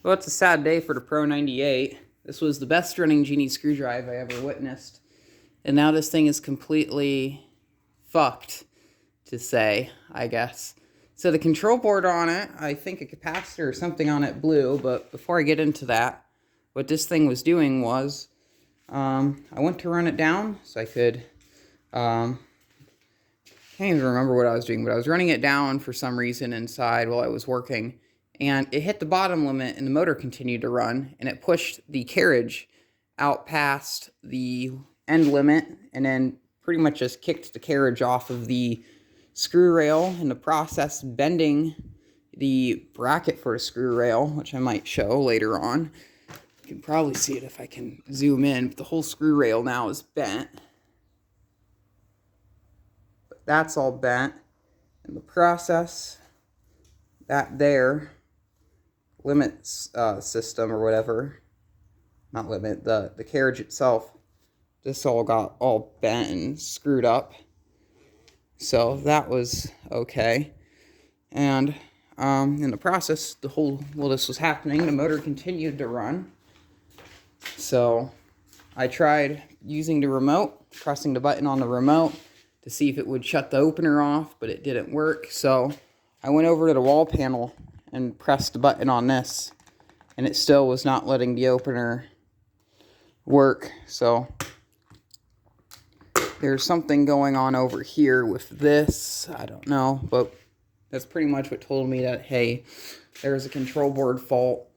Well, it's a sad day for the Pro 98. This was the best running genie screwdriver I ever witnessed. And now this thing is completely fucked, to say, I guess. So the control board on it, I think a capacitor or something on it blew, but before I get into that, what this thing was doing was, I went to run it down so I could, can't even remember what I was doing, but I was running it down for some reason inside while I was working, and it hit the bottom limit and the motor continued to run, and it pushed the carriage out past the end limit and then pretty much just kicked the carriage off of the screw rail, in the process bending the bracket for a screw rail, which I might show later on. You can probably see it if I can zoom in, but the whole screw rail now is bent. But that's all bent. In the process, that there limit system or whatever, not limit, the carriage itself, this all got all bent and screwed up. So that was okay. And in the process, while this was happening, the motor continued to run. So I tried using the remote, pressing the button on the remote to see if it would shut the opener off, but it didn't work. So I went over to the wall panel and pressed the button on this, and it still was not letting the opener work. So there's something going on over here with this. I don't know, but that's pretty much what told me that, hey, there's a control board fault.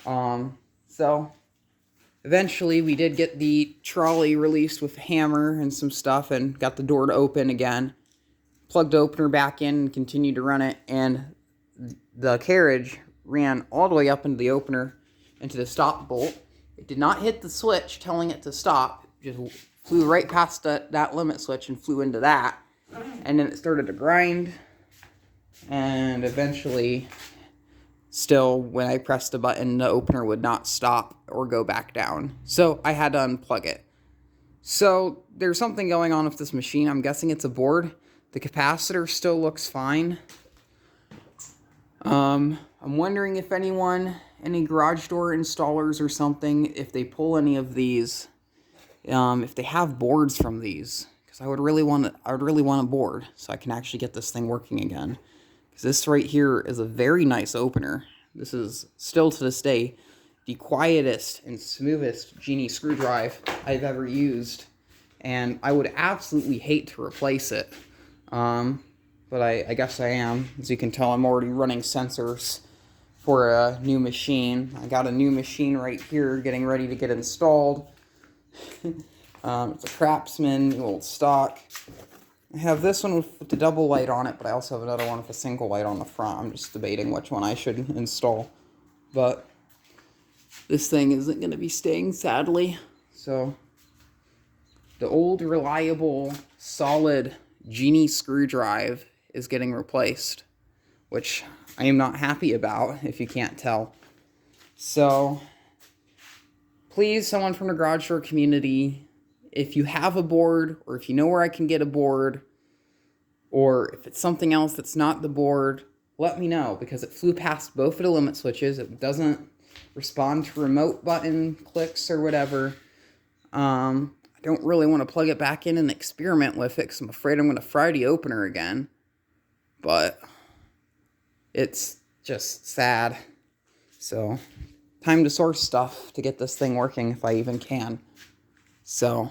So eventually we did get the trolley released with a hammer and some stuff and got the door to open again. Plugged the opener back in and continued to run it, and the carriage ran all the way up into the opener, into the stop bolt. It did not hit the switch telling it to stop. It just flew right past that limit switch and flew into that. And then it started to grind. And eventually, still, when I pressed the button, the opener would not stop or go back down. So I had to unplug it. So there's something going on with this machine. I'm guessing it's a board. The capacitor still looks fine. I'm wondering if any garage door installers or something, if they pull any of these, if they have boards from these, because I would really want a board so I can actually get this thing working again. Because this right here is a very nice opener. This is still to this day the quietest and smoothest genie screwdriver I've ever used, and I would absolutely hate to replace it. But I guess I am. As you can tell, I'm already running sensors for a new machine. I got a new machine right here getting ready to get installed. It's a Craftsman, old stock. I have this one with the double light on it, but I also have another one with a single light on the front. I'm just debating which one I should install. But this thing isn't going to be staying, sadly. So the old, reliable, solid genie screwdriver is getting replaced, which I am not happy about, if you can't tell. So please, someone from the garage door community, if you have a board, or if you know where I can get a board, or if it's something else that's not the board, let me know, because it flew past both of the limit switches. It doesn't respond to remote button clicks or whatever. I don't really want to plug it back in and experiment with it, because I'm afraid I'm going to fry the opener again. But it's just sad. So time to source stuff to get this thing working if I even can. So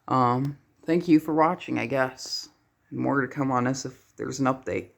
thank you for watching, I guess. More to come on this if there's an update.